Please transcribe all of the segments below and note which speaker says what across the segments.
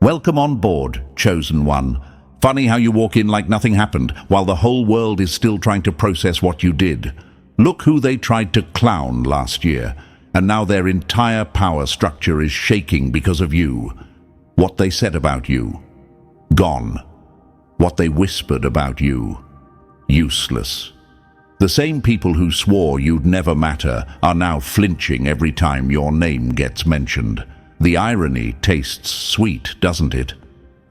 Speaker 1: Welcome on board, Chosen One. Funny how you walk in like nothing happened, while the whole world is still trying to process what you did. Look who they tried to clown last year, and now their entire power structure is shaking because of you. What they said about you, gone. What they whispered about you, useless. The same people who swore you'd never matter are now flinching every time your name gets mentioned. The irony tastes sweet, doesn't it?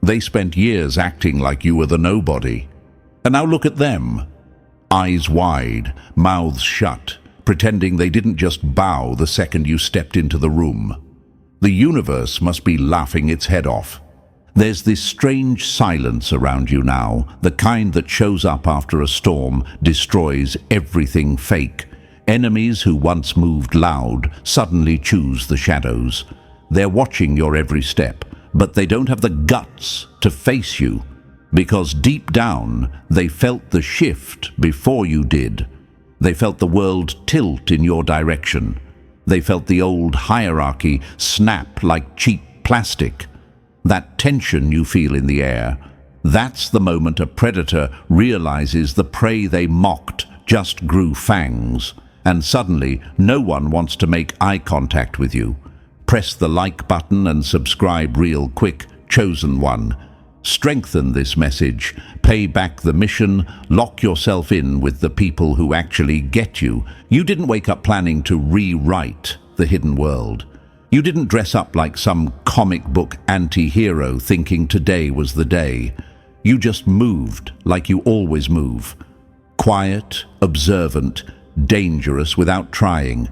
Speaker 1: They spent years acting like you were the nobody. And now look at them. Eyes wide, mouths shut, pretending they didn't just bow the second you stepped into the room. The universe must be laughing its head off. There's this strange silence around you now, the kind that shows up after a storm, destroys everything fake. Enemies who once moved loud suddenly choose the shadows. They're watching your every step, but they don't have the guts to face you, because deep down they felt the shift before you did. They felt the world tilt in your direction. They felt the old hierarchy snap like cheap plastic. That tension you feel in the air, that's the moment a predator realizes the prey they mocked just grew fangs, and suddenly no one wants to make eye contact with you. Press the like button and subscribe real quick, Chosen One. Strengthen this message, pay back the mission, lock yourself in with the people who actually get you. You didn't wake up planning to rewrite the hidden world. You didn't dress up like some comic book anti-hero thinking today was the day. You just moved like you always move. Quiet, observant, dangerous without trying.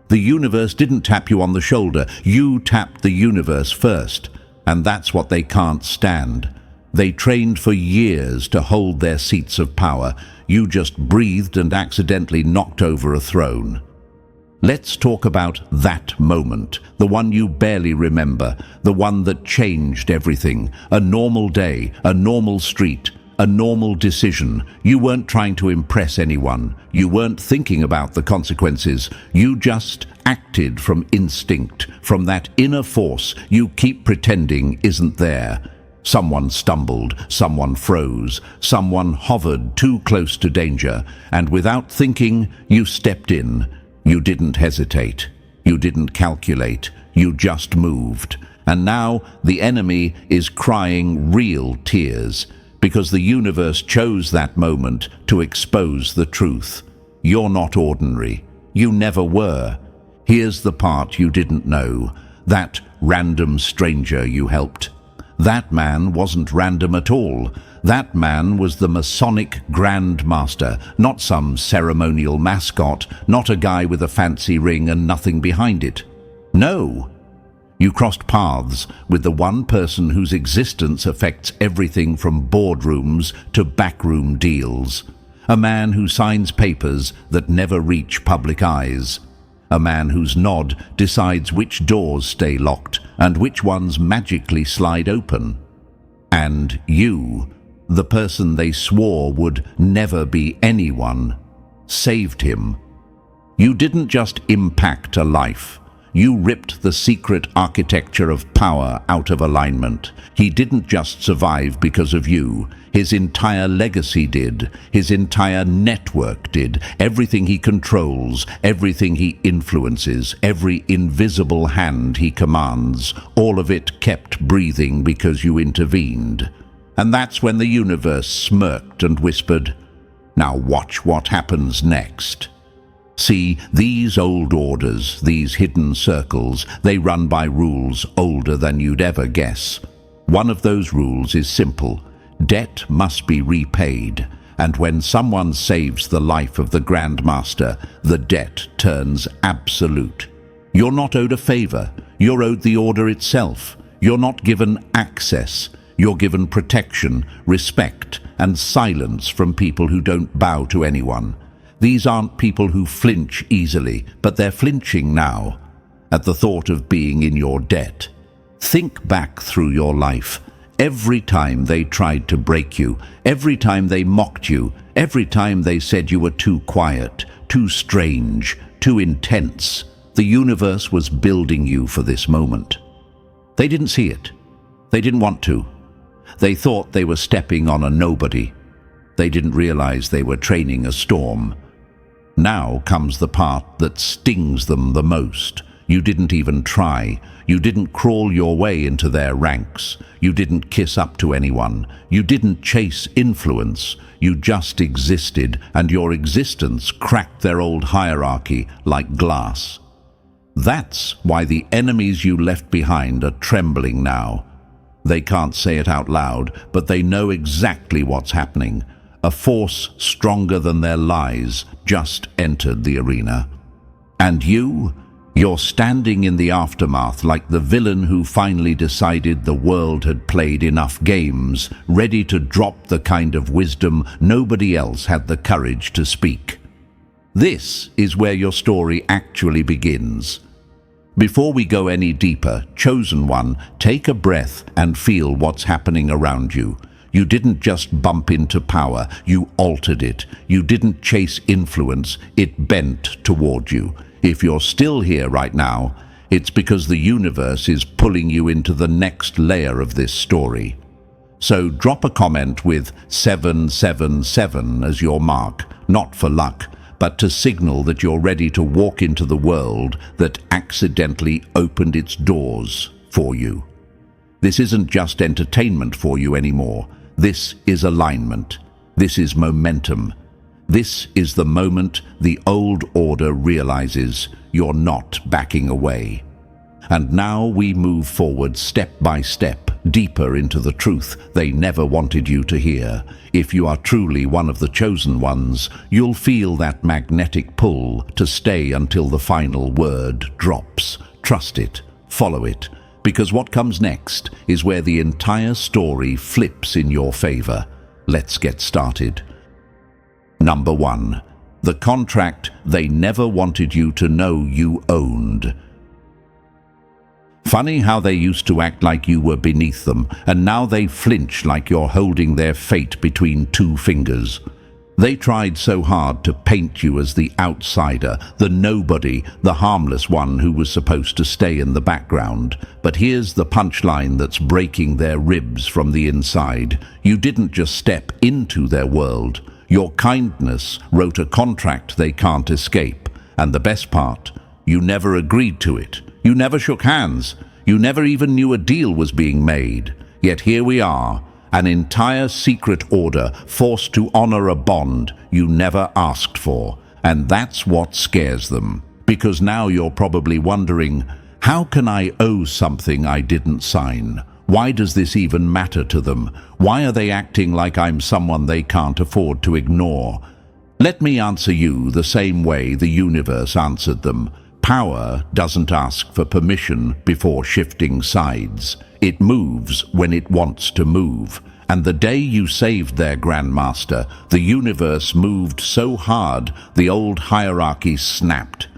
Speaker 1: The universe didn't tap you on the shoulder. You tapped the universe first, and that's what they can't stand. They trained for years to hold their seats of power. You just breathed and accidentally knocked over a throne. Let's talk about that moment, the one you barely remember, the one that changed everything. A normal day, a normal street, a normal decision. You weren't trying to impress anyone. You weren't thinking about the consequences. You just acted from instinct, from that inner force you keep pretending isn't there. Someone stumbled, someone froze, someone hovered too close to danger, and without thinking, you stepped in. You didn't hesitate. You didn't calculate. You just moved. And now the enemy is crying real tears, because the universe chose that moment to expose the truth. You're not ordinary. You never were. Here's the part you didn't know. That random stranger you helped. That man wasn't random at all. That man was the Masonic Grand Master, not some ceremonial mascot, not a guy with a fancy ring and nothing behind it. No. You crossed paths with the one person whose existence affects everything from boardrooms to backroom deals. A man who signs papers that never reach public eyes. A man whose nod decides which doors stay locked and which ones magically slide open. And you, the person they swore would never be anyone, saved him. You didn't just impact a life. You ripped the secret architecture of power out of alignment. He didn't just survive because of you. His entire legacy did. His entire network did. Everything he controls, everything he influences, every invisible hand he commands, all of it kept breathing because you intervened. And that's when the universe smirked and whispered, "Now watch what happens next." See, these old orders, these hidden circles, they run by rules older than you'd ever guess. One of those rules is simple. Debt must be repaid, and when someone saves the life of the Grand Master, the debt turns absolute. You're not owed a favor. You're owed the order itself. You're not given access. You're given protection, respect, and silence from people who don't bow to anyone. These aren't people who flinch easily, but they're flinching now at the thought of being in your debt. Think back through your life. Every time they tried to break you, every time they mocked you, every time they said you were too quiet, too strange, too intense, the universe was building you for this moment. They didn't see it. They didn't want to. They thought they were stepping on a nobody. They didn't realize they were training a storm. Now comes the part that stings them the most. You didn't even try. You didn't crawl your way into their ranks. You didn't kiss up to anyone. You didn't chase influence. You just existed, and your existence cracked their old hierarchy like glass. That's why the enemies you left behind are trembling now. They can't say it out loud, but they know exactly what's happening. A force stronger than their lies just entered the arena. And you're standing in the aftermath like the villain who finally decided the world had played enough games, ready to drop the kind of wisdom nobody else had the courage to speak. This is where your story actually begins. Before we go any deeper, Chosen One, take a breath and feel what's happening around you. You didn't just bump into power, you altered it. You didn't chase influence, it bent toward you. If you're still here right now, it's because the universe is pulling you into the next layer of this story. So drop a comment with 777 as your mark, not for luck, but to signal that you're ready to walk into the world that accidentally opened its doors for you. This isn't just entertainment for you anymore. This is alignment. This is momentum. This is the moment the old order realizes you're not backing away. And now we move forward step by step, deeper into the truth they never wanted you to hear. If you are truly one of the chosen ones, you'll feel that magnetic pull to stay until the final word drops. Trust it, follow it, because what comes next is where the entire story flips in your favor. Let's get started. Number 1. The contract they never wanted you to know you owned. Funny how they used to act like you were beneath them, and now they flinch like you're holding their fate between two fingers. They tried so hard to paint you as the outsider, the nobody, the harmless one who was supposed to stay in the background. But here's the punchline that's breaking their ribs from the inside. You didn't just step into their world. Your kindness wrote a contract they can't escape. And the best part, you never agreed to it. You never shook hands. You never even knew a deal was being made. Yet here we are, an entire secret order forced to honor a bond you never asked for. And that's what scares them. Because now you're probably wondering, how can I owe something I didn't sign? Why does this even matter to them? Why are they acting like I'm someone they can't afford to ignore? Let me answer you the same way the universe answered them. Power doesn't ask for permission before shifting sides. It moves when it wants to move. And the day you saved their Grand Master, the universe moved so hard the old hierarchy snapped.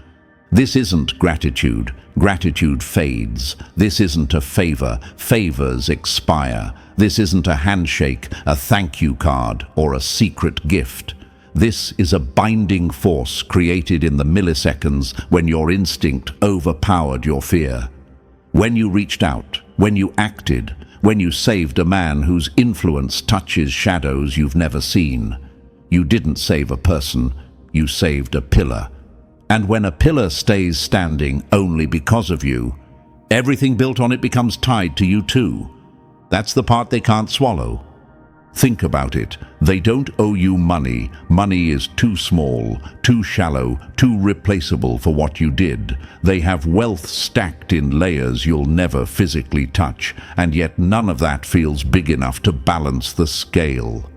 Speaker 1: This isn't gratitude. Gratitude fades. This isn't a favor. Favors expire. This isn't a handshake, a thank you card, or a secret gift. This is a binding force created in the milliseconds when your instinct overpowered your fear. When you reached out, when you acted, when you saved a man whose influence touches shadows you've never seen. You didn't save a person, you saved a pillar. And when a pillar stays standing only because of you, everything built on it becomes tied to you too. That's the part they can't swallow. Think about it. They don't owe you money. Money is too small, too shallow, too replaceable for what you did. They have wealth stacked in layers you'll never physically touch, and yet none of that feels big enough to balance the scale.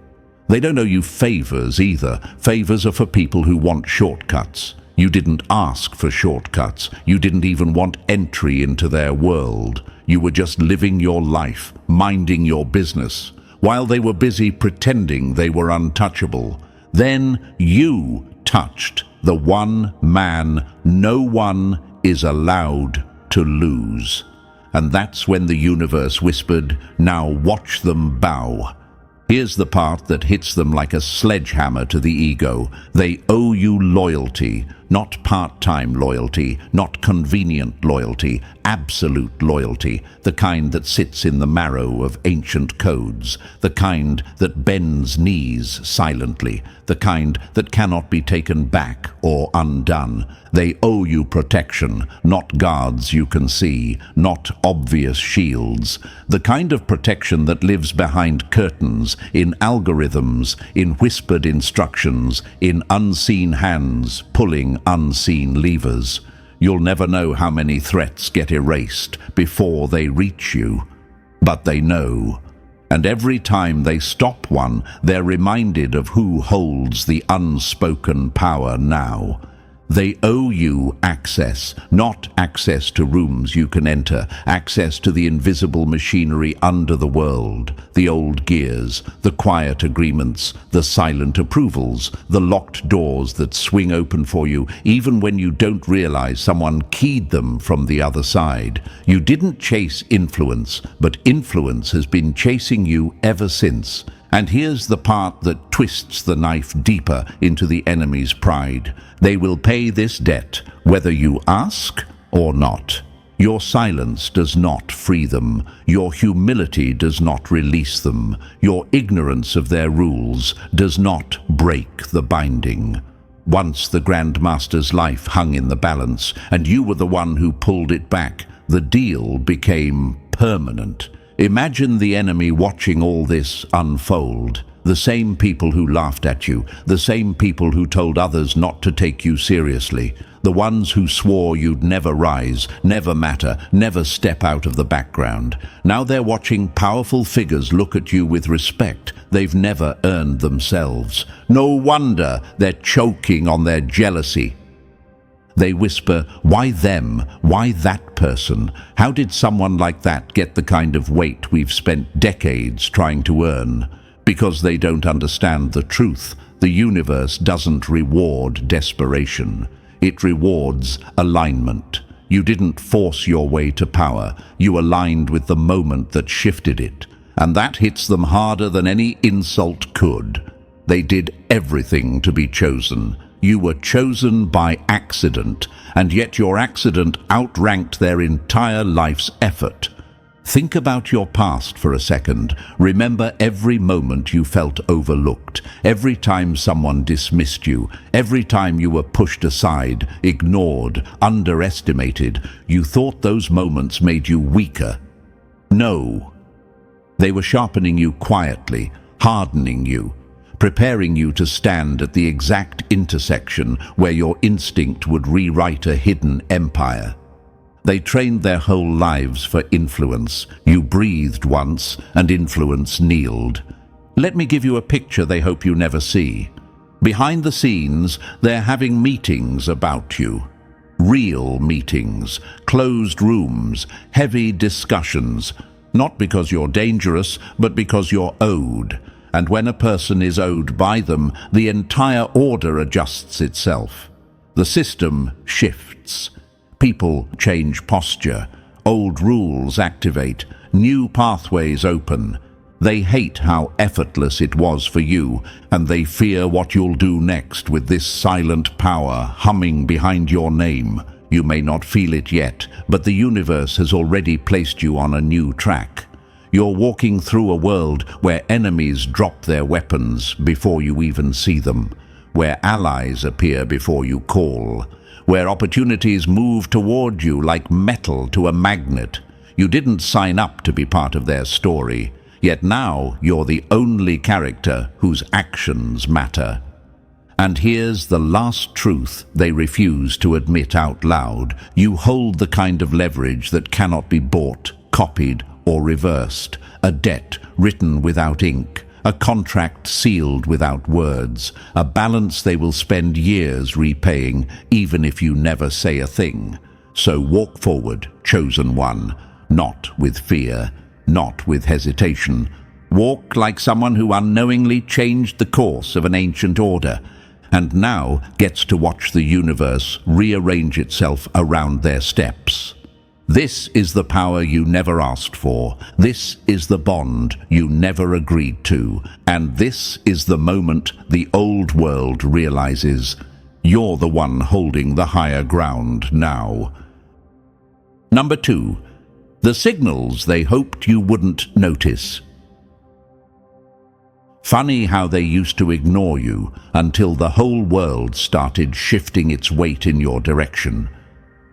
Speaker 1: They don't owe you favors either. Favors are for people who want shortcuts. You didn't ask for shortcuts. You didn't even want entry into their world. You were just living your life, minding your business, while they were busy pretending they were untouchable. Then you touched the one man no one is allowed to lose. And that's when the universe whispered, "Now watch them bow." Here's the part that hits them like a sledgehammer to the ego. They owe you loyalty, not part-time loyalty, not convenient loyalty, absolute loyalty, the kind that sits in the marrow of ancient codes, the kind that bends knees silently, the kind that cannot be taken back or undone. They owe you protection, not guards you can see, not obvious shields. The kind of protection that lives behind curtains, in algorithms, in whispered instructions, in unseen hands pulling unseen levers. You'll never know how many threats get erased before they reach you. But they know. And every time they stop one, they're reminded of who holds the unspoken power now. They owe you access, not access to rooms you can enter, access to the invisible machinery under the world, the old gears, the quiet agreements, the silent approvals, the locked doors that swing open for you even when you don't realize someone keyed them from the other side. You didn't chase influence, but influence has been chasing you ever since. And here's the part that twists the knife deeper into the enemy's pride. They will pay this debt, whether you ask or not. Your silence does not free them. Your humility does not release them. Your ignorance of their rules does not break the binding. Once the Grand Master's life hung in the balance, and you were the one who pulled it back. The deal became permanent. Imagine the enemy watching all this unfold. The same people who laughed at you, the same people who told others not to take you seriously, the ones who swore you'd never rise, never matter, never step out of the background. Now they're watching powerful figures look at you with respect they've never earned themselves. No wonder they're choking on their jealousy. They whisper, why them? Why that person? How did someone like that get the kind of weight we've spent decades trying to earn? Because they don't understand the truth. The universe doesn't reward desperation. It rewards alignment. You didn't force your way to power. You aligned with the moment that shifted it. And that hits them harder than any insult could. They did everything to be chosen. You were chosen by accident, and yet your accident outranked their entire life's effort. Think about your past for a second. Remember every moment you felt overlooked, every time someone dismissed you, every time you were pushed aside, ignored, underestimated. You thought those moments made you weaker. No. They were sharpening you quietly, hardening you, preparing you to stand at the exact intersection where your instinct would rewrite a hidden empire. They trained their whole lives for influence. You breathed once, and influence kneeled. Let me give you a picture they hope you never see. Behind the scenes, they're having meetings about you. Real meetings, closed rooms, heavy discussions. Not because you're dangerous, but because you're owed. And when a person is owed by them, the entire order adjusts itself. The system shifts. People change posture. Old rules activate. New pathways open. They hate how effortless it was for you, and they fear what you'll do next with this silent power humming behind your name. You may not feel it yet, but the universe has already placed you on a new track. You're walking through a world where enemies drop their weapons before you even see them, where allies appear before you call, where opportunities move toward you like metal to a magnet. You didn't sign up to be part of their story, yet now you're the only character whose actions matter. And here's the last truth they refuse to admit out loud. You hold the kind of leverage that cannot be bought, copied, or reversed, a debt written without ink, a contract sealed without words, a balance they will spend years repaying, even if you never say a thing. So walk forward, chosen one, not with fear, not with hesitation. Walk like someone who unknowingly changed the course of an ancient order, and now gets to watch the universe rearrange itself around their steps. This is the power you never asked for. This is the bond you never agreed to. And this is the moment the old world realizes You're the one holding the higher ground now. Number 2. The signals they hoped you wouldn't notice. Funny how they used to ignore you until the whole world started shifting its weight in your direction.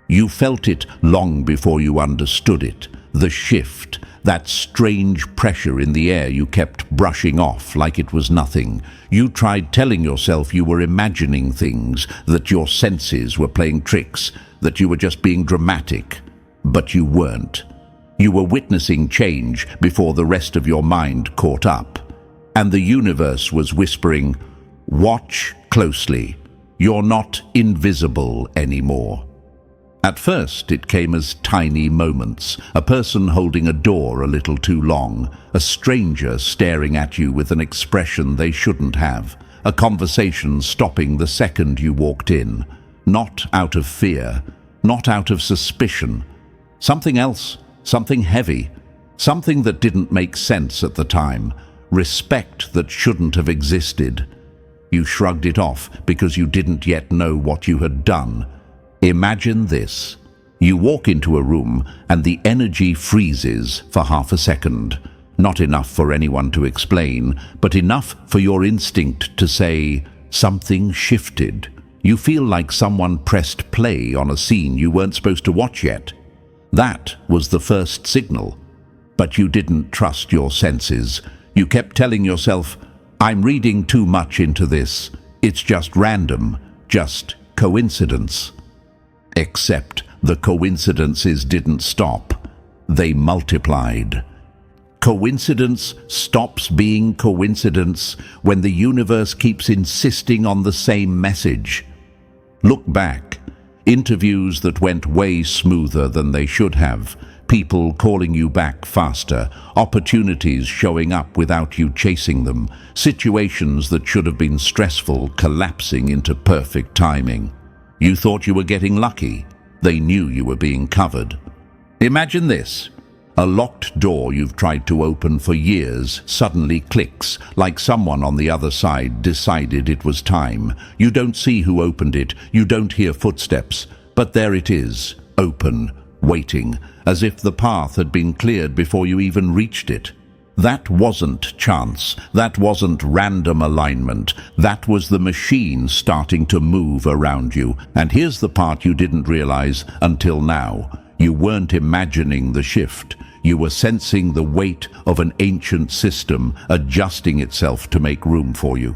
Speaker 1: You felt it long before you understood it, the shift, that strange pressure in the air you kept brushing off like it was nothing. You tried telling yourself you were imagining things, that your senses were playing tricks, that you were just being dramatic, but you weren't. You were witnessing change before the rest of your mind caught up. And the universe was whispering, "Watch closely. You're not invisible anymore." At first, it came as tiny moments, a person holding a door a little too long, a stranger staring at you with an expression they shouldn't have, a conversation stopping the second you walked in, not out of fear, not out of suspicion. Something else, something heavy, something that didn't make sense at the time, respect that shouldn't have existed. You shrugged it off because you didn't yet know what you had done. Imagine this. You walk into a room and the energy freezes for half a second. Not enough for anyone to explain, but enough for your instinct to say, something shifted. You feel like someone pressed play on a scene you weren't supposed to watch yet. That was the first signal. But you didn't trust your senses. You kept telling yourself, "I'm reading too much into this. It's just random, just coincidence." Except the coincidences didn't stop. They multiplied. Coincidence stops being coincidence when the universe keeps insisting on the same message. Look back. Interviews that went way smoother than they should have. People calling you back faster. Opportunities showing up without you chasing them. Situations that should have been stressful collapsing into perfect timing. You thought you were getting lucky. They knew you were being covered. Imagine this. A locked door you've tried to open for years suddenly clicks, like someone on the other side decided it was time. You don't see who opened it, you don't hear footsteps, but there it is, open, waiting, as if the path had been cleared before you even reached it. That wasn't chance, that wasn't random alignment, that was the machine starting to move around you. And here's the part you didn't realize until now. You weren't imagining the shift. You were sensing the weight of an ancient system adjusting itself to make room for you.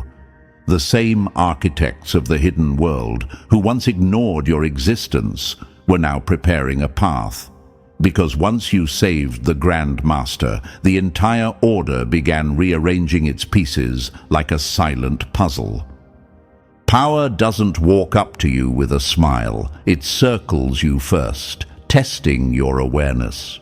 Speaker 1: The same architects of the hidden world who once ignored your existence were now preparing a path. Because once you saved the Grand Master, the entire order began rearranging its pieces like a silent puzzle. Power doesn't walk up to you with a smile. It circles you first, testing your awareness.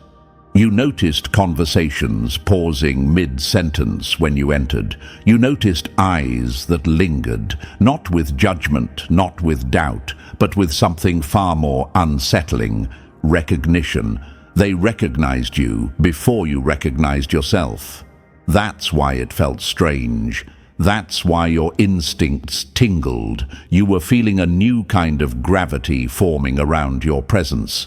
Speaker 1: You noticed conversations pausing mid-sentence when you entered. You noticed eyes that lingered, not with judgment, not with doubt, but with something far more unsettling, recognition. They recognized you before you recognized yourself. That's why it felt strange. That's why your instincts tingled. You were feeling a new kind of gravity forming around your presence.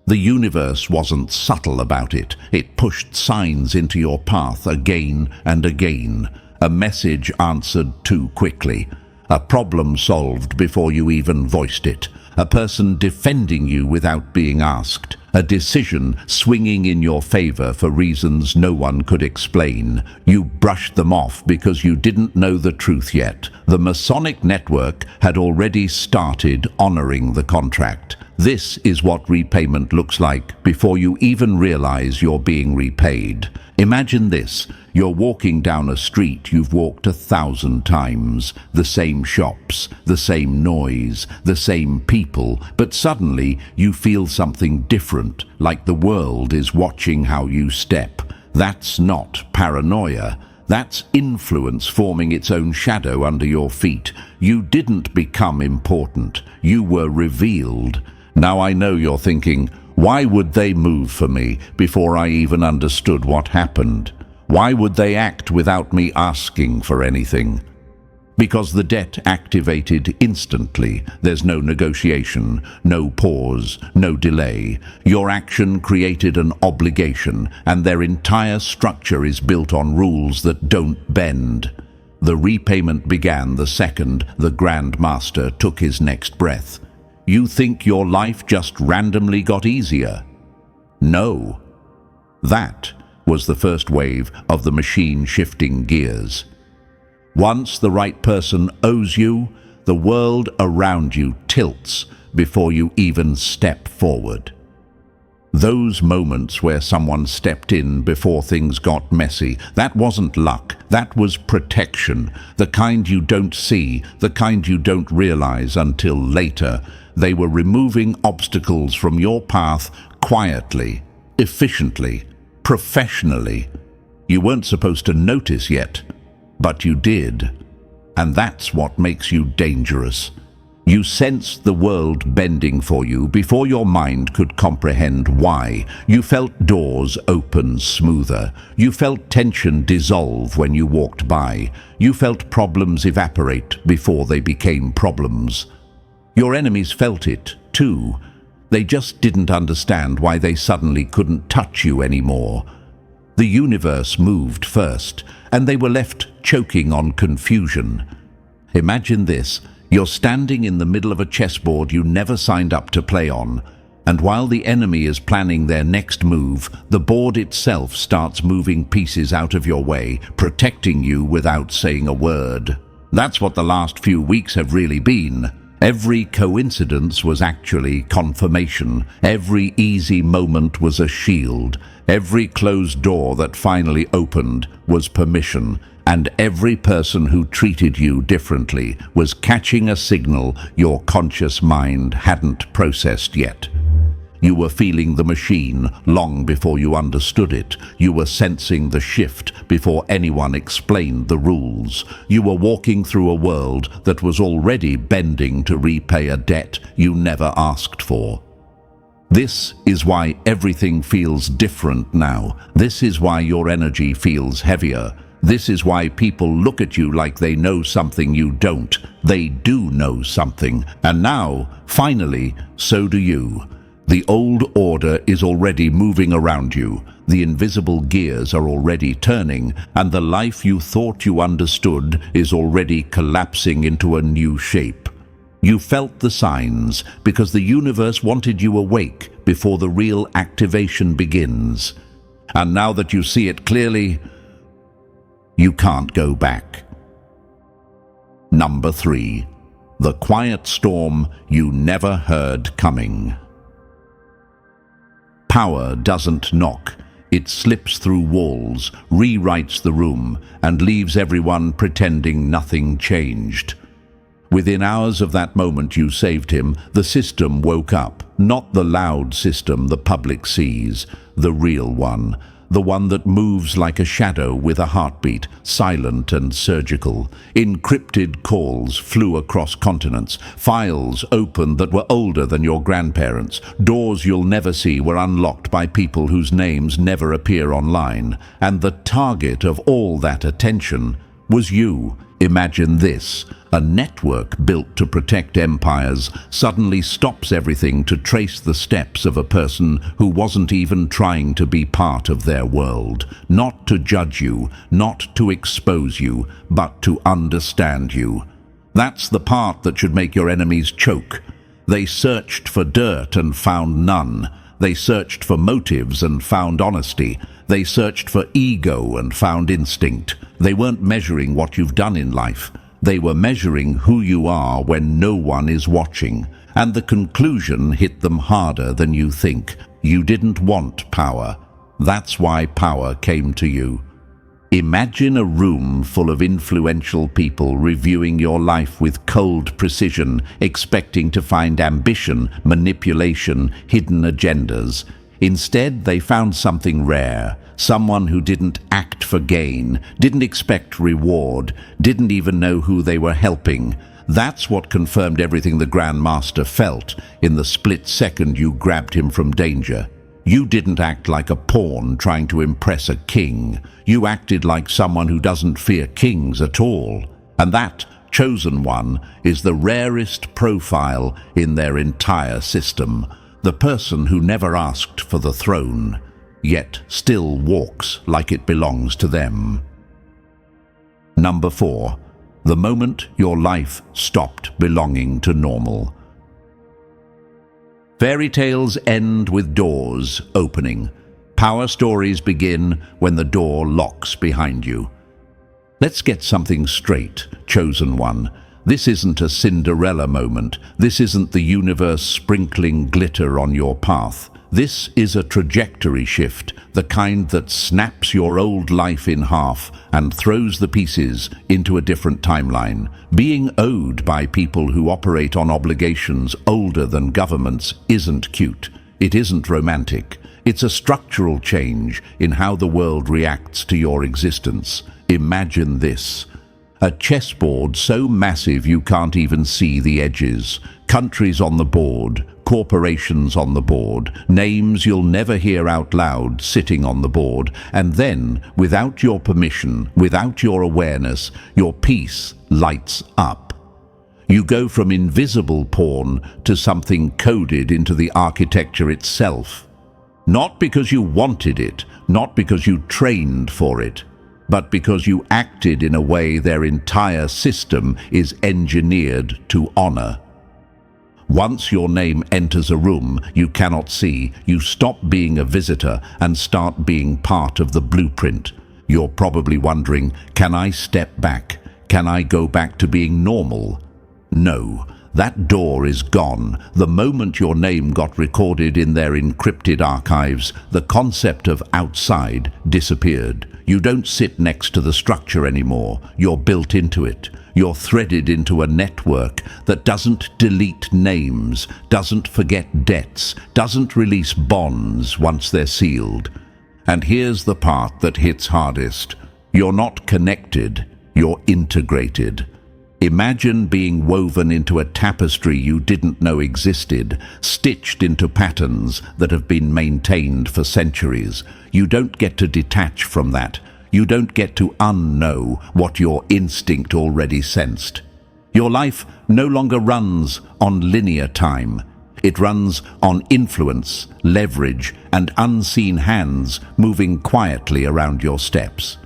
Speaker 1: The universe wasn't subtle about it. It pushed signs into your path again and again. A message answered too quickly. A problem solved before you even voiced it. A person defending you without being asked. A decision swinging in your favor for reasons no one could explain. You brushed them off because you didn't know the truth yet. The Masonic network had already started honoring the contract. This is what repayment looks like before you even realize you're being repaid. Imagine this. You're walking down a street you've walked 1,000 times. The same shops, the same noise, the same people, but suddenly you feel something different, like the world is watching how you step. That's not paranoia. That's influence forming its own shadow under your feet. You didn't become important. You were revealed. Now I know you're thinking, why would they move for me before I even understood what happened? Why would they act without me asking for anything? Because the debt activated instantly. There's no negotiation, no pause, no delay. Your action created an obligation, and their entire structure is built on rules that don't bend. The repayment began the second the Grand Master took his next breath. You think your life just randomly got easier? No. That was the first wave of the machine shifting gears. Once the right person owes you, the world around you tilts before you even step forward. Those moments where someone stepped in before things got messy, that wasn't luck, that was protection. The kind you don't see, the kind you don't realize until later. They were removing obstacles from your path quietly, efficiently, professionally. You weren't supposed to notice yet, but you did. And that's what makes you dangerous. You sensed the world bending for you before your mind could comprehend why. You felt doors open smoother. You felt tension dissolve when you walked by. You felt problems evaporate before they became problems. Your enemies felt it, too. They just didn't understand why they suddenly couldn't touch you anymore. The universe moved first, and they were left choking on confusion. Imagine this. You're standing in the middle of a chessboard you never signed up to play on, and while the enemy is planning their next move, the board itself starts moving pieces out of your way, protecting you without saying a word. That's what the last few weeks have really been. Every coincidence was actually confirmation. Every easy moment was a shield. Every closed door that finally opened was permission. And every person who treated you differently was catching a signal your conscious mind hadn't processed yet. You were feeling the machine long before you understood it. You were sensing the shift before anyone explained the rules. You were walking through a world that was already bending to repay a debt you never asked for. This is why everything feels different now. This is why your energy feels heavier. This is why people look at you like they know something you don't. They do know something. And now, finally, so do you. The old order is already moving around you. The invisible gears are already turning, and the life you thought you understood is already collapsing into a new shape. You felt the signs because the universe wanted you awake before the real activation begins. And now that you see it clearly, you can't go back. Number 3. The quiet storm you never heard coming. Power doesn't knock. It slips through walls, rewrites the room, and leaves everyone pretending nothing changed. Within hours of that moment you saved him, the system woke up. Not the loud system the public sees, the real one. The one that moves like a shadow with a heartbeat, silent and surgical. Encrypted calls flew across continents. Files opened that were older than your grandparents. Doors you'll never see were unlocked by people whose names never appear online. And the target of all that attention was you. Imagine this. A network built to protect empires suddenly stops everything to trace the steps of a person who wasn't even trying to be part of their world. Not to judge you, not to expose you, but to understand you. That's the part that should make your enemies choke. They searched for dirt and found none. They searched for motives and found honesty. They searched for ego and found instinct. They weren't measuring what you've done in life. They were measuring who you are when no one is watching. And the conclusion hit them harder than you think. You didn't want power. That's why power came to you. Imagine a room full of influential people reviewing your life with cold precision, expecting to find ambition, manipulation, hidden agendas. Instead, they found something rare. Someone who didn't act for gain, didn't expect reward, didn't even know who they were helping. That's what confirmed everything the Grand Master felt in the split second you grabbed him from danger. You didn't act like a pawn trying to impress a king. You acted like someone who doesn't fear kings at all. And that Chosen One is the rarest profile in their entire system, the person who never asked for the throne, yet still walks like it belongs to them. Number 4. The moment your life stopped belonging to normal. Fairy tales end with doors opening. Power stories begin when the door locks behind you. Let's get something straight, Chosen One. This isn't a Cinderella moment. This isn't the universe sprinkling glitter on your path. This is a trajectory shift, the kind that snaps your old life in half and throws the pieces into a different timeline. Being owed by people who operate on obligations older than governments isn't cute. It isn't romantic. It's a structural change in how the world reacts to your existence. Imagine this. A chessboard so massive you can't even see the edges. Countries on the board, corporations on the board, names you'll never hear out loud sitting on the board, and then, without your permission, without your awareness, your piece lights up. You go from invisible pawn to something coded into the architecture itself. Not because you wanted it, not because you trained for it, but because you acted in a way their entire system is engineered to honor. Once your name enters a room you cannot see, you stop being a visitor and start being part of the blueprint. You're probably wondering, can I step back? Can I go back to being normal? No, that door is gone. The moment your name got recorded in their encrypted archives, the concept of outside disappeared. You don't sit next to the structure anymore. You're built into it. You're threaded into a network that doesn't delete names, doesn't forget debts, doesn't release bonds once they're sealed. And here's the part that hits hardest. You're not connected, you're integrated. Imagine being woven into a tapestry you didn't know existed, stitched into patterns that have been maintained for centuries. You don't get to detach from that. You don't get to unknow what your instinct already sensed. Your life no longer runs on linear time. It runs on influence, leverage, and unseen hands moving quietly around your steps.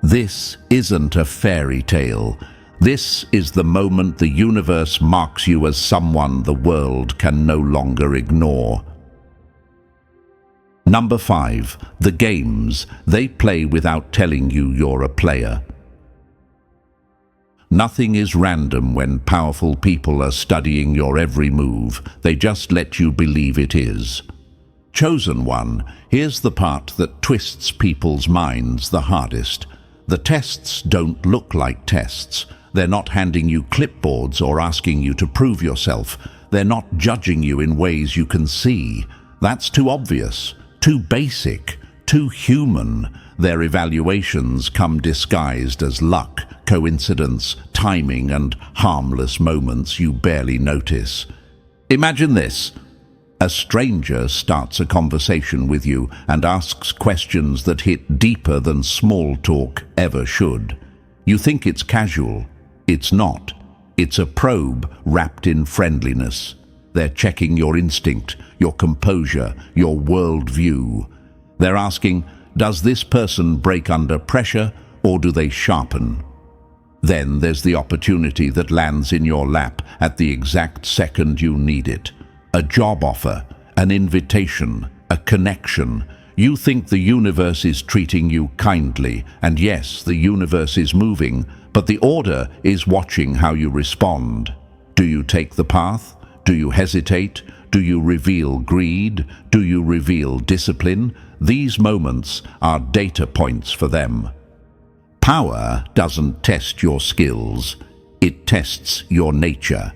Speaker 1: This isn't a fairy tale. This is the moment the universe marks you as someone the world can no longer ignore. Number 5. The games they play without telling you you're a player. Nothing is random when powerful people are studying your every move. They just let you believe it is. Chosen One, here's the part that twists people's minds the hardest. The tests don't look like tests. They're not handing you clipboards or asking you to prove yourself. They're not judging you in ways you can see. That's too obvious, too basic, too human. Their evaluations come disguised as luck, coincidence, timing, and harmless moments you barely notice. Imagine this. A stranger starts a conversation with you and asks questions that hit deeper than small talk ever should. You think it's casual. It's not. It's a probe wrapped in friendliness. They're checking your instinct, your composure, your worldview. They're asking, does this person break under pressure or do they sharpen? Then there's the opportunity that lands in your lap at the exact second you need it. A job offer, an invitation, a connection. You think the universe is treating you kindly, and yes, the universe is moving, but the order is watching how you respond. Do you take the path? Do you hesitate? Do you reveal greed? Do you reveal discipline? These moments are data points for them. Power doesn't test your skills, it tests your nature.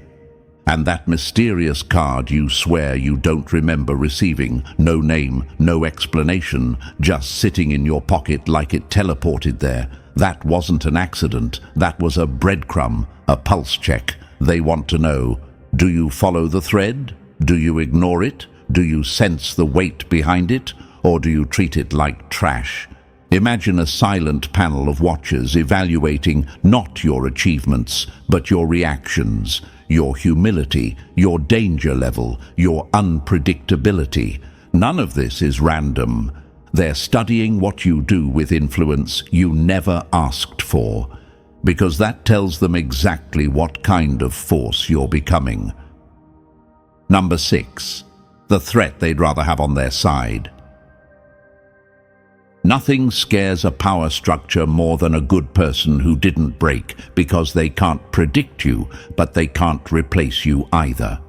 Speaker 1: And that mysterious card you swear you don't remember receiving, no name, no explanation, just sitting in your pocket like it teleported there, that wasn't an accident, that was a breadcrumb, a pulse check. They want to know, do you follow the thread? Do you ignore it? Do you sense the weight behind it? Or do you treat it like trash? Imagine a silent panel of watchers evaluating not your achievements, but your reactions, your humility, your danger level, your unpredictability. None of this is random. They're studying what you do with influence you never asked for, because that tells them exactly what kind of force you're becoming. Number 6. The threat they'd rather have on their side. Nothing scares a power structure more than a good person who didn't break, because they can't predict you, but they can't replace you either.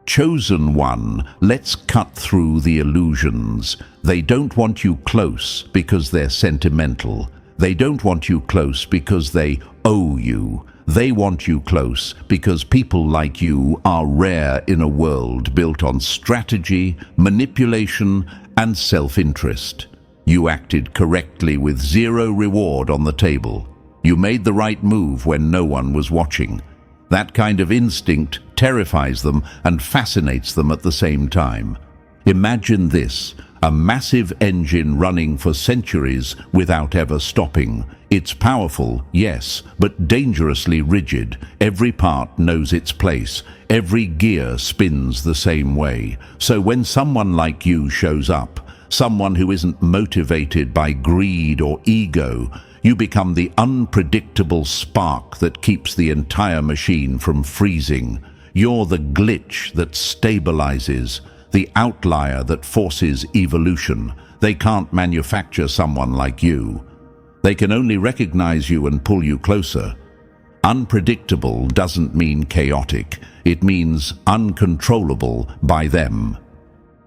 Speaker 1: Chosen one, let's cut through the illusions. They don't want you close because they're sentimental. They don't want you close because they owe you. They want you close because people like you are rare in a world built on strategy, manipulation, and self-interest. You acted correctly with zero reward on the table. You made the right move when no one was watching. That kind of instinct terrifies them and fascinates them at the same time. Imagine this, a massive engine running for centuries without ever stopping. It's powerful, yes, but dangerously rigid. Every part knows its place. Every gear spins the same way. So when someone like you shows up, someone who isn't motivated by greed or ego, you become the unpredictable spark that keeps the entire machine from freezing. You're the glitch that stabilizes, the outlier that forces evolution. They can't manufacture someone like you. They can only recognize you and pull you closer. Unpredictable doesn't mean chaotic. It means uncontrollable by them.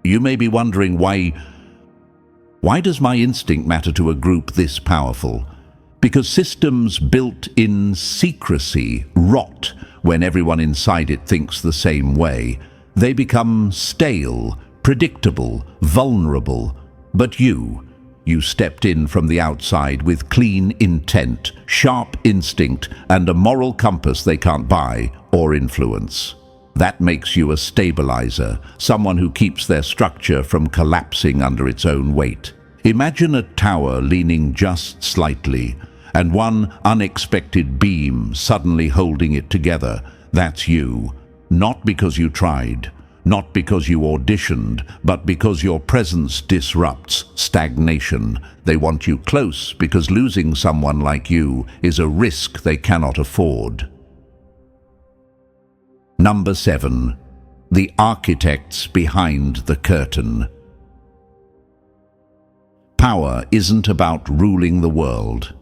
Speaker 1: You may be wondering why does my instinct matter to a group this powerful? Because systems built in secrecy rot when everyone inside it thinks the same way. They become stale, predictable, vulnerable. But you stepped in from the outside with clean intent, sharp instinct, and a moral compass they can't buy or influence. That makes you a stabilizer, someone who keeps their structure from collapsing under its own weight. Imagine a tower leaning just slightly, and one unexpected beam suddenly holding it together. That's you. Not because you tried, not because you auditioned, but because your presence disrupts stagnation. They want you close because losing someone like you is a risk they cannot afford. Number 7. The architects behind the curtain. Power isn't about ruling the world.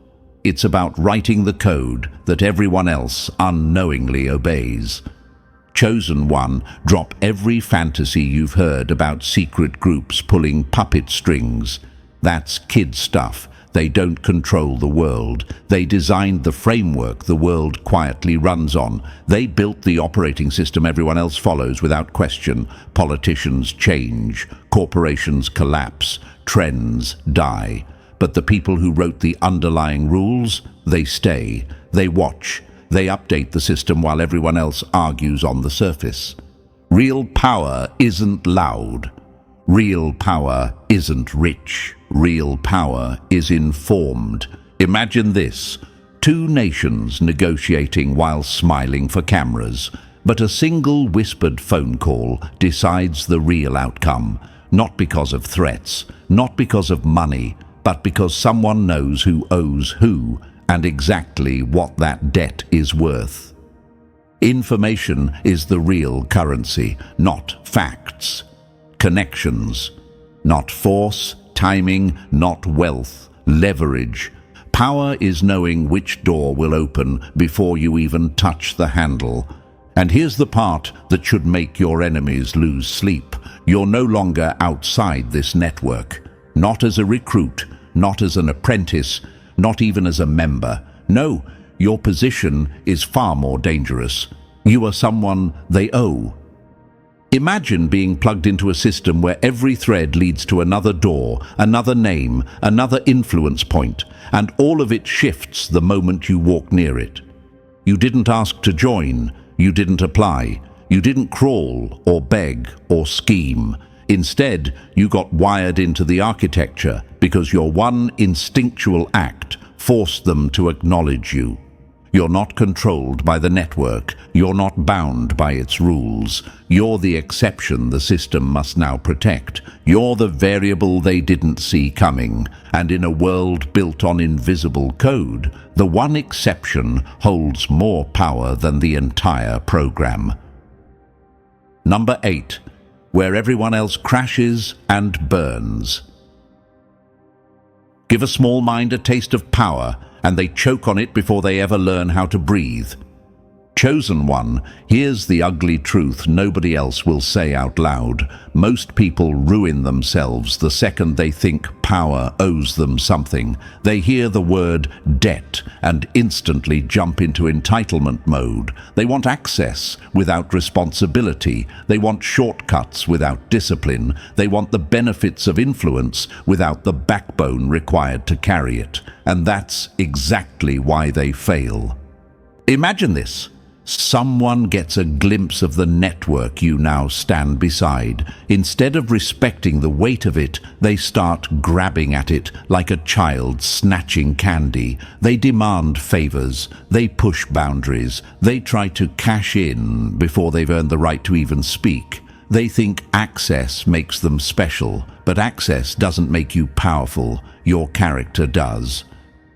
Speaker 1: It's about writing the code that everyone else unknowingly obeys. Chosen one, drop every fantasy you've heard about secret groups pulling puppet strings. That's kid stuff. They don't control the world. They designed the framework the world quietly runs on. They built the operating system everyone else follows without question. Politicians change, corporations collapse, trends die. But the people who wrote the underlying rules, they stay. They watch. They update the system while everyone else argues on the surface. Real power isn't loud. Real power isn't rich. Real power is informed. Imagine this: 2 nations negotiating while smiling for cameras, but a single whispered phone call decides the real outcome, not because of threats, not because of money, but because someone knows who owes who and exactly what that debt is worth. Information is the real currency, not facts. Connections, not force, timing, not wealth, leverage. Power is knowing which door will open before you even touch the handle. And here's the part that should make your enemies lose sleep. You're no longer outside this network. Not as a recruit, not as an apprentice, not even as a member. No, your position is far more dangerous. You are someone they owe. Imagine being plugged into a system where every thread leads to another door, another name, another influence point, and all of it shifts the moment you walk near it. You didn't ask to join, you didn't apply, you didn't crawl or beg or scheme. Instead, you got wired into the architecture because your one instinctual act forced them to acknowledge you. You're not controlled by the network. You're not bound by its rules. You're the exception the system must now protect. You're the variable they didn't see coming. And in a world built on invisible code, the one exception holds more power than the entire program. Number 8. Where everyone else crashes and burns. Give a small mind a taste of power, and they choke on it before they ever learn how to breathe. Chosen one, here's the ugly truth nobody else will say out loud. Most people ruin themselves the second they think power owes them something. They hear the word debt and instantly jump into entitlement mode. They want access without responsibility. They want shortcuts without discipline. They want the benefits of influence without the backbone required to carry it. And that's exactly why they fail. Imagine this. Someone gets a glimpse of the network you now stand beside. Instead of respecting the weight of it, they start grabbing at it like a child snatching candy. They demand favors. They push boundaries. They try to cash in before they've earned the right to even speak. They think access makes them special, but access doesn't make you powerful. Your character does.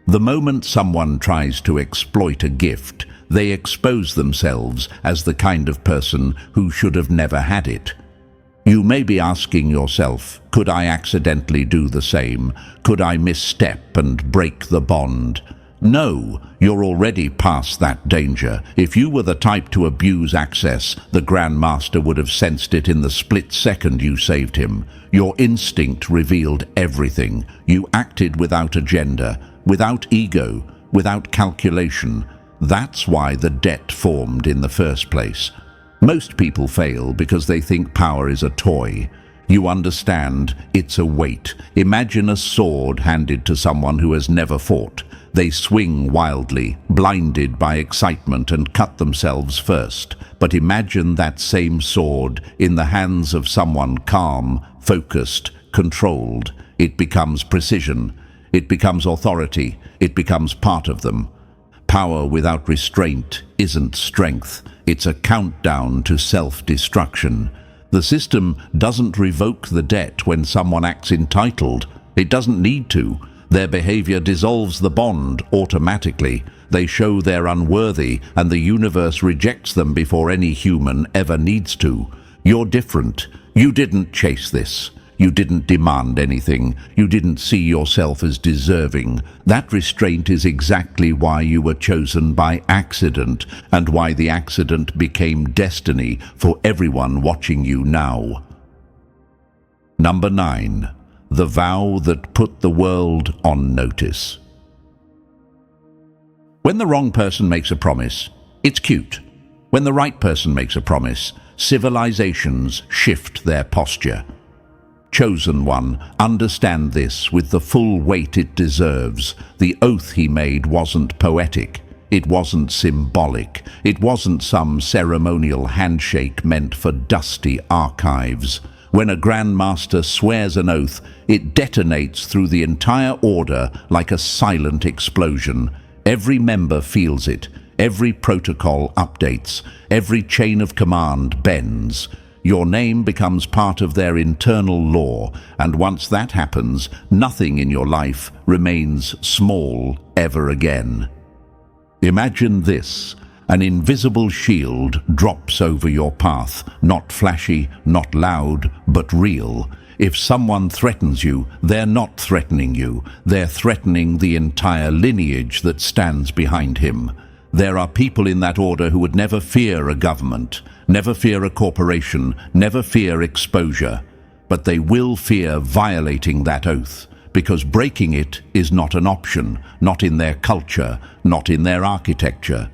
Speaker 1: The moment someone tries to exploit a gift, they expose themselves as the kind of person who should have never had it. You may be asking yourself, could I accidentally do the same? Could I misstep and break the bond? No, you're already past that danger. If you were the type to abuse access, the Grand Master would have sensed it in the split second you saved him. Your instinct revealed everything. You acted without agenda, without ego, without calculation. That's why the debt formed in the first place. Most people fail because they think power is a toy. You understand, it's a weight. Imagine a sword handed to someone who has never fought. They swing wildly, blinded by excitement, and cut themselves first. But imagine that same sword in the hands of someone calm, focused, controlled. It becomes precision. It becomes authority. It becomes part of them. Power without restraint isn't strength. It's a countdown to self-destruction. The system doesn't revoke the debt when someone acts entitled. It doesn't need to. Their behavior dissolves the bond automatically. They show they're unworthy, and the universe rejects them before any human ever needs to. You're different. You didn't chase this. You didn't demand anything. You didn't see yourself as deserving. That restraint is exactly why you were chosen by accident, and why the accident became destiny for everyone watching you now. Number 9. The vow that put the world on notice. When the wrong person makes a promise, it's cute. When the right person makes a promise, civilizations shift their posture. Chosen one, understand this with the full weight it deserves. The oath he made wasn't poetic. It wasn't symbolic. It wasn't some ceremonial handshake meant for dusty archives. When a Grand Master swears an oath, it detonates through the entire order like a silent explosion. Every member feels it. Every protocol updates. Every chain of command bends. Your name becomes part of their internal law, and once that happens, nothing in your life remains small ever again. Imagine this. An invisible shield drops over your path, not flashy, not loud, but real. If someone threatens you, they're not threatening you. They're threatening the entire lineage that stands behind him. There are people in that order who would never fear a government, never fear a corporation, never fear exposure. But they will fear violating that oath, because breaking it is not an option, not in their culture, not in their architecture.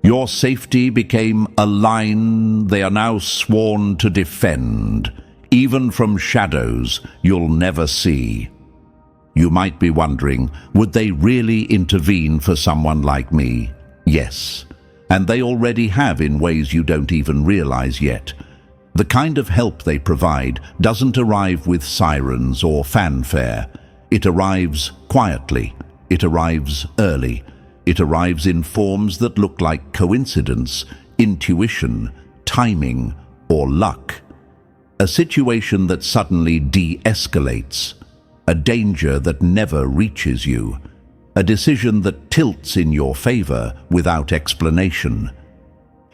Speaker 1: Your safety became a line they are now sworn to defend. Even from shadows you'll never see. You might be wondering, would they really intervene for someone like me? Yes, and they already have in ways you don't even realize yet. The kind of help they provide doesn't arrive with sirens or fanfare. It arrives quietly. It arrives early. It arrives in forms that look like coincidence, intuition, timing, or luck. A situation that suddenly de-escalates. A danger that never reaches you. A decision that tilts in your favor without explanation.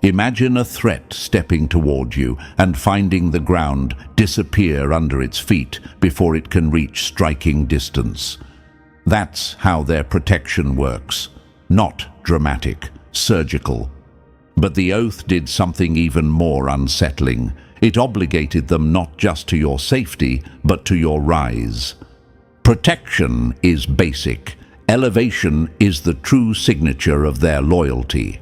Speaker 1: Imagine a threat stepping toward you and finding the ground disappear under its feet before it can reach striking distance. That's how their protection works. Not dramatic, surgical. But the oath did something even more unsettling. It obligated them not just to your safety, but to your rise. Protection is basic. Elevation is the true signature of their loyalty.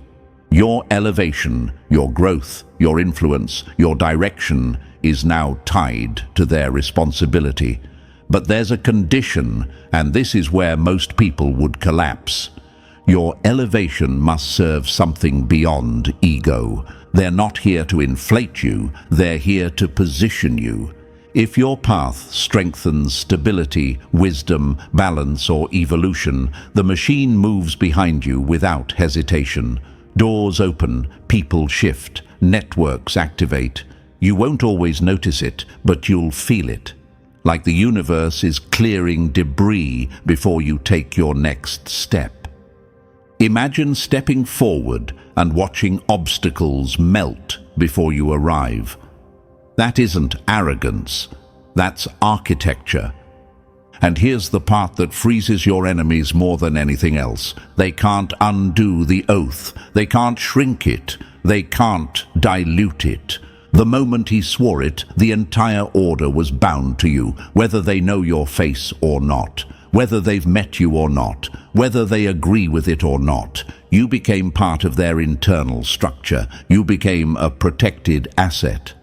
Speaker 1: Your elevation, your growth, your influence, your direction is now tied to their responsibility. But there's a condition, and this is where most people would collapse. Your elevation must serve something beyond ego. They're not here to inflate you, they're here to position you. If your path strengthens stability, wisdom, balance, or evolution, the machine moves behind you without hesitation. Doors open, people shift, networks activate. You won't always notice it, but you'll feel it. Like the universe is clearing debris before you take your next step. Imagine stepping forward and watching obstacles melt before you arrive. That isn't arrogance, that's architecture. And here's the part that freezes your enemies more than anything else. They can't undo the oath. They can't shrink it. They can't dilute it. The moment he swore it, the entire order was bound to you, whether they know your face or not, whether they've met you or not, whether they agree with it or not. You became part of their internal structure. You became a protected asset.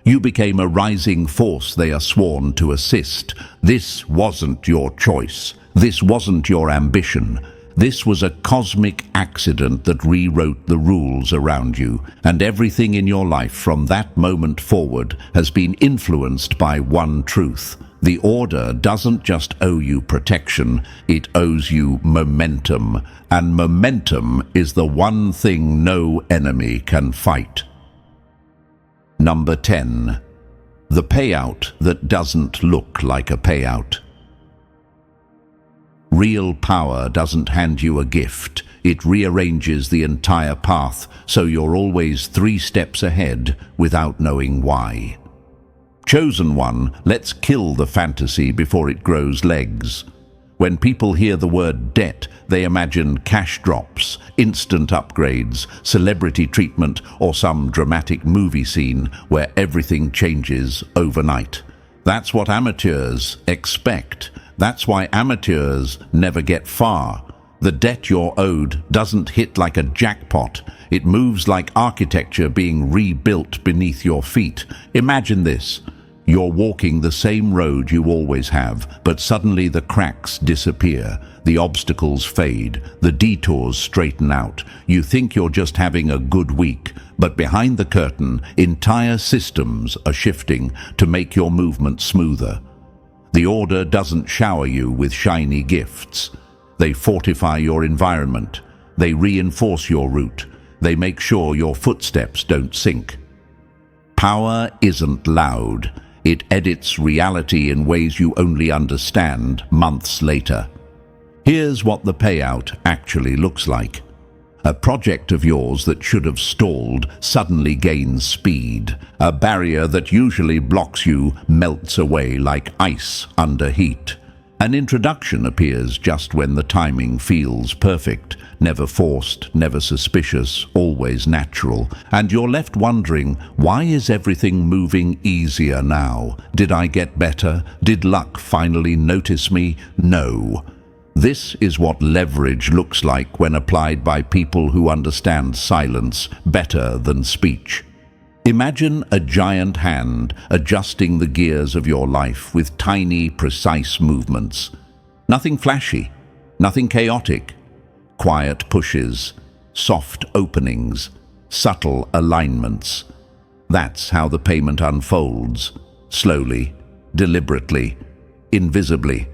Speaker 1: You became a rising force they are sworn to assist. This wasn't your choice. This wasn't your ambition. This was a cosmic accident that rewrote the rules around you, and everything in your life from that moment forward has been influenced by one truth. The order doesn't just owe you protection, it owes you momentum, and momentum is the one thing no enemy can fight. Number 10. The payout that doesn't look like a payout. Real power doesn't hand you a gift. It rearranges the entire path so you're always 3 steps ahead without knowing why. Chosen one, let's kill the fantasy before it grows legs. When people hear the word debt, they imagine cash drops, instant upgrades, celebrity treatment, or some dramatic movie scene where everything changes overnight. That's what amateurs expect. That's why amateurs never get far. The debt you're owed doesn't hit like a jackpot. It moves like architecture being rebuilt beneath your feet. Imagine this. You're walking the same road you always have, but suddenly the cracks disappear, the obstacles fade, the detours straighten out. You think you're just having a good week, but behind the curtain, entire systems are shifting to make your movement smoother. The order doesn't shower you with shiny gifts. They fortify your environment. They reinforce your route. They make sure your footsteps don't sink. Power isn't loud. It edits reality in ways you only understand months later. Here's what the payout actually looks like. A project of yours that should have stalled suddenly gains speed. A barrier that usually blocks you melts away like ice under heat. An introduction appears just when the timing feels perfect, never forced, never suspicious, always natural, and you're left wondering, why is everything moving easier now? Did I get better? Did luck finally notice me? No. This is what leverage looks like when applied by people who understand silence better than speech. Imagine a giant hand adjusting the gears of your life with tiny, precise movements. Nothing flashy, nothing chaotic. Quiet pushes, soft openings, subtle alignments. That's how the payment unfolds, slowly, deliberately, invisibly.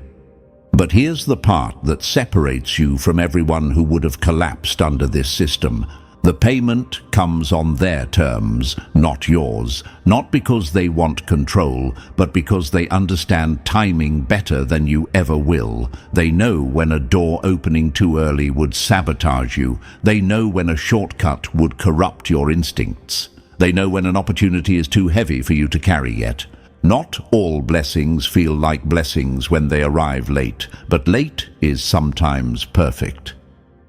Speaker 1: But here's the part that separates you from everyone who would have collapsed under this system. The payment comes on their terms, not yours. Not because they want control, but because they understand timing better than you ever will. They know when a door opening too early would sabotage you. They know when a shortcut would corrupt your instincts. They know when an opportunity is too heavy for you to carry yet. Not all blessings feel like blessings when they arrive late, but late is sometimes perfect.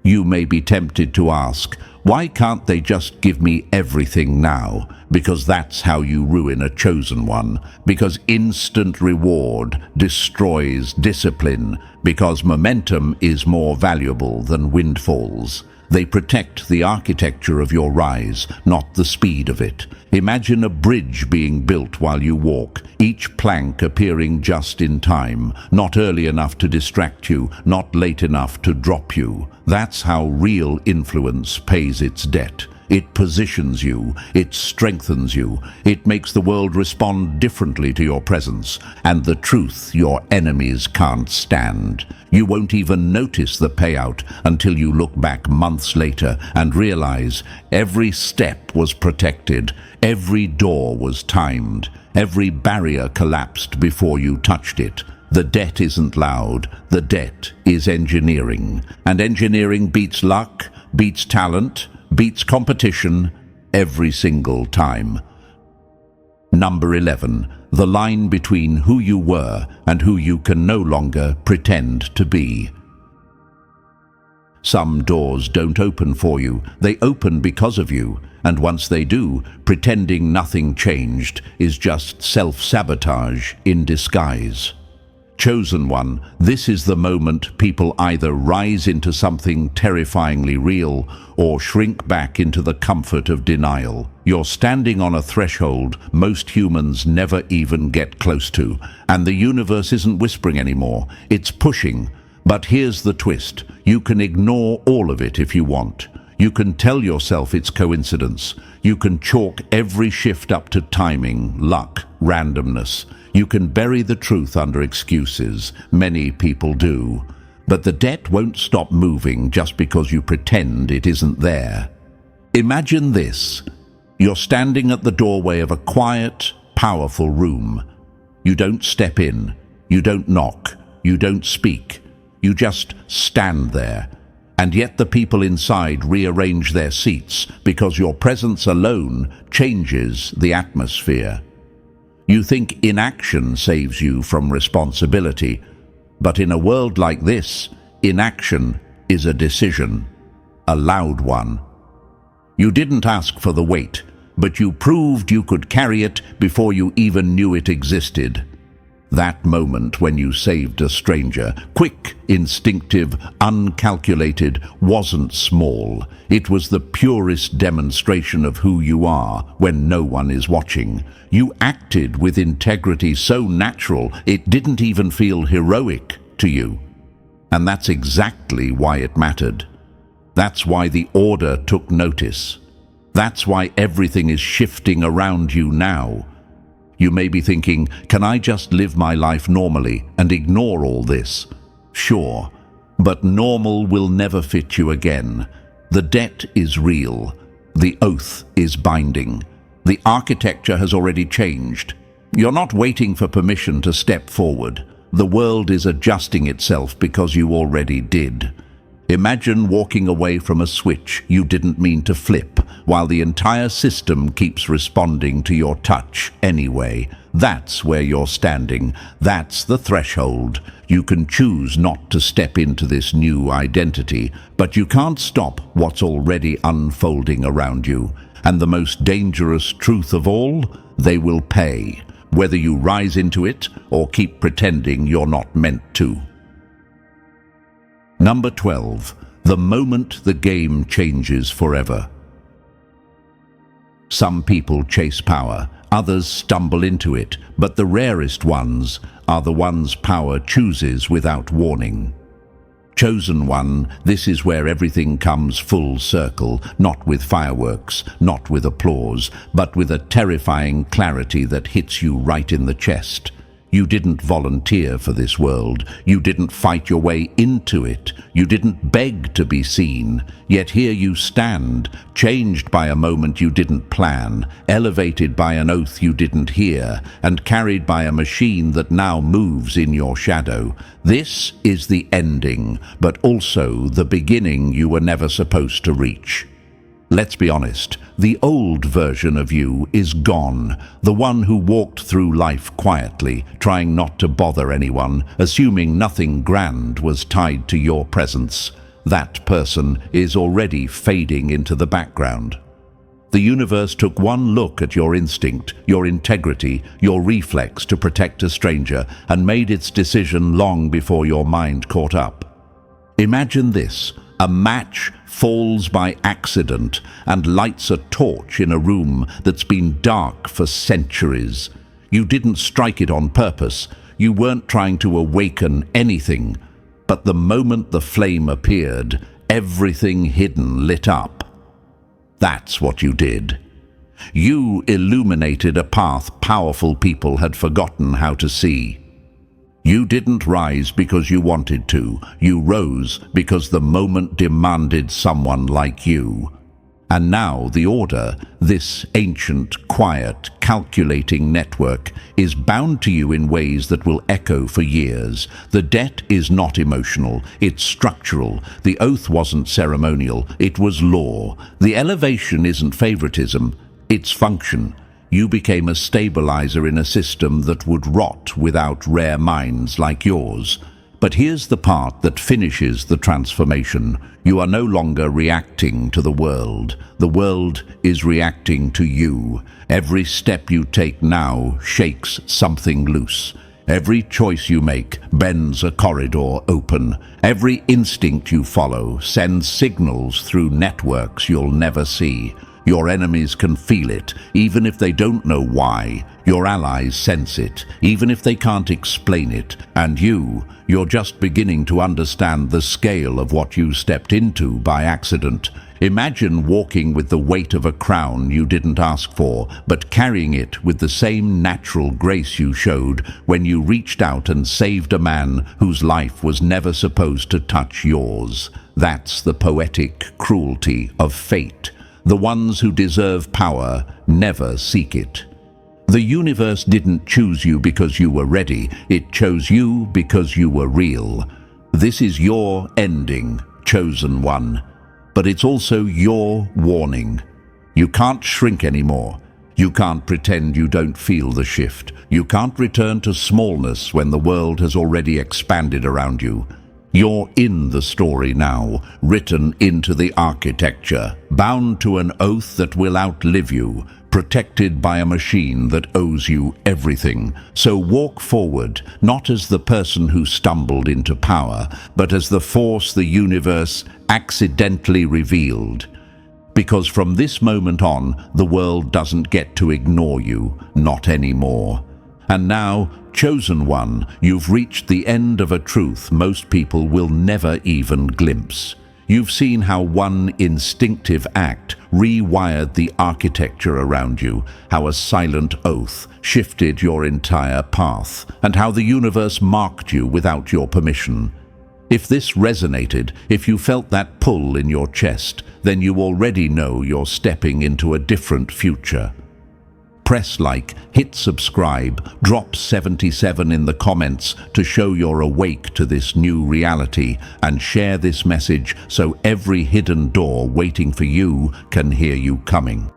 Speaker 1: You may be tempted to ask, why can't they just give me everything now? Because that's how you ruin a chosen one. Because instant reward destroys discipline. Because momentum is more valuable than windfalls. They protect the architecture of your rise, not the speed of it. Imagine a bridge being built while you walk, each plank appearing just in time, not early enough to distract you, not late enough to drop you. That's how real influence pays its debt. It positions you, it strengthens you, it makes the world respond differently to your presence, and the truth your enemies can't stand. You won't even notice the payout until you look back months later and realize every step was protected, every door was timed, every barrier collapsed before you touched it. The debt isn't loud, the debt is engineering. And engineering beats luck, beats talent, beats competition every single time. Number 11. The line between who you were and who you can no longer pretend to be. Some doors don't open for you, they open because of you. And once they do, pretending nothing changed is just self-sabotage in disguise. Chosen one, this is the moment people either rise into something terrifyingly real or shrink back into the comfort of denial. You're standing on a threshold most humans never even get close to, and the universe isn't whispering anymore, it's pushing. But here's the twist, you can ignore all of it if you want. You can tell yourself it's coincidence. You can chalk every shift up to timing, luck, randomness. You can bury the truth under excuses. Many people do. But the debt won't stop moving just because you pretend it isn't there. Imagine this. You're standing at the doorway of a quiet, powerful room. You don't step in. You don't knock. You don't speak. You just stand there. And yet the people inside rearrange their seats because your presence alone changes the atmosphere. You think inaction saves you from responsibility, but in a world like this, inaction is a decision, a loud one. You didn't ask for the weight, but you proved you could carry it before you even knew it existed. That moment when you saved a stranger, quick, instinctive, uncalculated, wasn't small. It was the purest demonstration of who you are when no one is watching. You acted with integrity so natural it didn't even feel heroic to you. And that's exactly why it mattered. That's why the order took notice. That's why everything is shifting around you now. You may be thinking, can I just live my life normally and ignore all this? Sure, but normal will never fit you again. The debt is real. The oath is binding. The architecture has already changed. You're not waiting for permission to step forward. The world is adjusting itself because you already did. Imagine walking away from a switch you didn't mean to flip, while the entire system keeps responding to your touch anyway. That's where you're standing. That's the threshold. You can choose not to step into this new identity, but you can't stop what's already unfolding around you. And the most dangerous truth of all, they will pay, whether you rise into it or keep pretending you're not meant to. Number 12. The moment the game changes forever. Some people chase power, others stumble into it, but the rarest ones are the ones power chooses without warning. Chosen one, this is where everything comes full circle, not with fireworks, not with applause, but with a terrifying clarity that hits you right in the chest. You didn't volunteer for this world. You didn't fight your way into it. You didn't beg to be seen. Yet here you stand, changed by a moment you didn't plan, elevated by an oath you didn't hear, and carried by a machine that now moves in your shadow. This is the ending, but also the beginning you were never supposed to reach. Let's be honest, the old version of you is gone, the one who walked through life quietly, trying not to bother anyone, assuming nothing grand was tied to your presence. That person is already fading into the background. The universe took one look at your instinct, your integrity, your reflex to protect a stranger, and made its decision long before your mind caught up. Imagine this. A match falls by accident and lights a torch in a room that's been dark for centuries. You didn't strike it on purpose. You weren't trying to awaken anything. But the moment the flame appeared, everything hidden lit up. That's what you did. You illuminated a path powerful people had forgotten how to see. You didn't rise because you wanted to. You rose because the moment demanded someone like you. And now the Order, this ancient, quiet, calculating network, is bound to you in ways that will echo for years. The debt is not emotional, it's structural. The oath wasn't ceremonial, it was law. The elevation isn't favoritism, it's function. You became a stabilizer in a system that would rot without rare minds like yours. But here's the part that finishes the transformation. You are no longer reacting to the world. The world is reacting to you. Every step you take now shakes something loose. Every choice you make bends a corridor open. Every instinct you follow sends signals through networks you'll never see. Your enemies can feel it, even if they don't know why. Your allies sense it, even if they can't explain it. And you're just beginning to understand the scale of what you stepped into by accident. Imagine walking with the weight of a crown you didn't ask for, but carrying it with the same natural grace you showed when you reached out and saved a man whose life was never supposed to touch yours. That's the poetic cruelty of fate. The ones who deserve power never seek it. The universe didn't choose you because you were ready. It chose you because you were real. This is your ending, chosen one. But it's also your warning. You can't shrink anymore. You can't pretend you don't feel the shift. You can't return to smallness when the world has already expanded around you. You're in the story now, written into the architecture, bound to an oath that will outlive you, protected by a machine that owes you everything. So walk forward, not as the person who stumbled into power, but as the force the universe accidentally revealed. Because from this moment on, the world doesn't get to ignore you, not anymore. And now, chosen one, you've reached the end of a truth most people will never even glimpse. You've seen how one instinctive act rewired the architecture around you, how a silent oath shifted your entire path, and how the universe marked you without your permission. If this resonated, if you felt that pull in your chest, then you already know you're stepping into a different future. Press like, hit subscribe, drop 77 in the comments to show you're awake to this new reality, and share this message so every hidden door waiting for you can hear you coming.